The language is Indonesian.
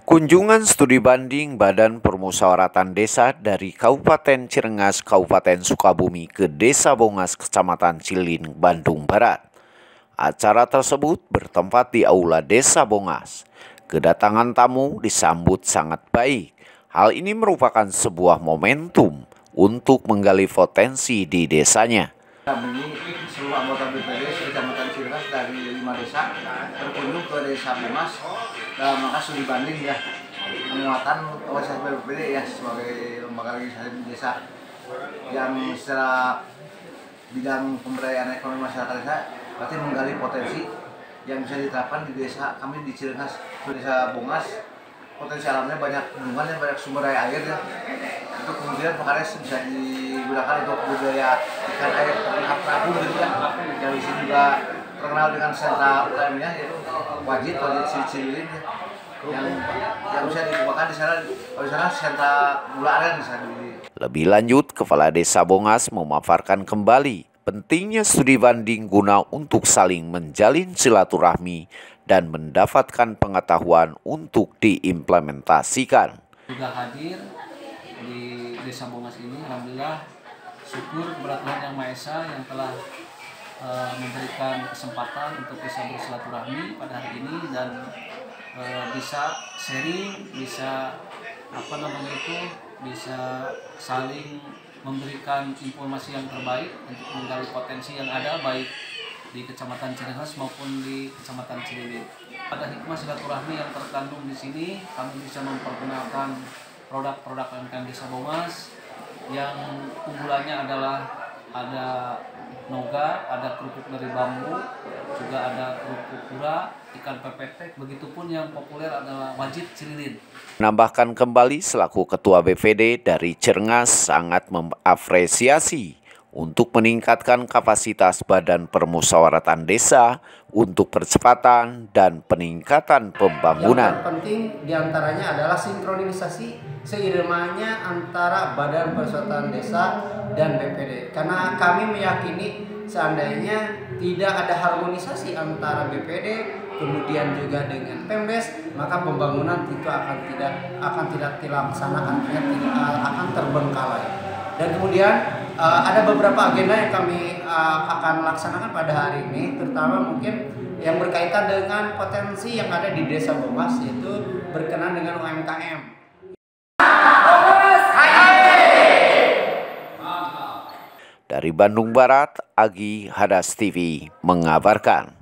Kunjungan studi banding Badan Permusyawaratan Desa dari Kabupaten Cirengas, Kabupaten Sukabumi ke Desa Bongas, Kecamatan Cililin, Bandung Barat. Acara tersebut bertempat di Aula Desa Bongas. Kedatangan tamu disambut sangat baik. Hal ini merupakan sebuah momentum untuk menggali potensi di desanya. Kami seluruh anggota BPD Kecamatan Cirengas dari 5 desa berkunjung ke Desa Bongas dalam rangka studi banding ya penguatan OSS BPD ya sebagai lembaga legislasi desa yang secara bidang pemberdayaan ekonomi masyarakat desa berarti menggali potensi yang bisa diterapkan di desa kami di Cirengas. Desa Bongas potensi alamnya banyak bendungan dan banyak sumber daya air ya. Itu kemudian Pekares bisa digunakan untuk budaya ikan air terapung gitu ya. Yang di sini juga terkenal dengan sentra UKM-nya yaitu Wajit Cililin ya. Yang bisa digunakan di sana, kalau di sana sentra gula aren bisa di. Lebih lanjut, Kepala Desa Bongas memaparkan kembali pentingnya studi banding guna untuk saling menjalin silaturahmi dan mendapatkan pengetahuan untuk diimplementasikan. Juga hadir di Desa Bongas ini, alhamdulillah syukur kepada Tuhan Yang Maha Esa yang telah memberikan kesempatan untuk bisa bersilaturahmi pada hari ini dan bisa sharing, bisa bisa saling memberikan informasi yang terbaik untuk menggali potensi yang ada baik di Kecamatan Cirengas maupun di Kecamatan Cililin. Ada hikmah silaturahmi yang terkandung di sini. Kami bisa memperkenalkan produk-produk UMKM Desa Bongas yang unggulannya adalah ada noga, ada kerupuk dari bambu, juga ada kerupuk pura, ikan pepetek, begitupun yang populer adalah Wajit Cililin. Menambahkan kembali selaku Ketua BPD dari Cirengas sangat mengapresiasi untuk meningkatkan kapasitas Badan Permusyawaratan Desa untuk percepatan dan peningkatan pembangunan. Yang terpenting diantaranya adalah sinkronisasi seiramanya antara Badan Permusyawaratan Desa dan BPD. Karena kami meyakini seandainya tidak ada harmonisasi antara BPD kemudian juga dengan Pemdes, maka pembangunan itu akan tidak dilaksanakan, akan terbengkalai. Dan kemudian ada beberapa agenda yang kami akan laksanakan pada hari ini, terutama mungkin yang berkaitan dengan potensi yang ada di Desa Bongas, yaitu berkenaan dengan UMKM. Dari Bandung Barat, Agi Hadas TV mengabarkan.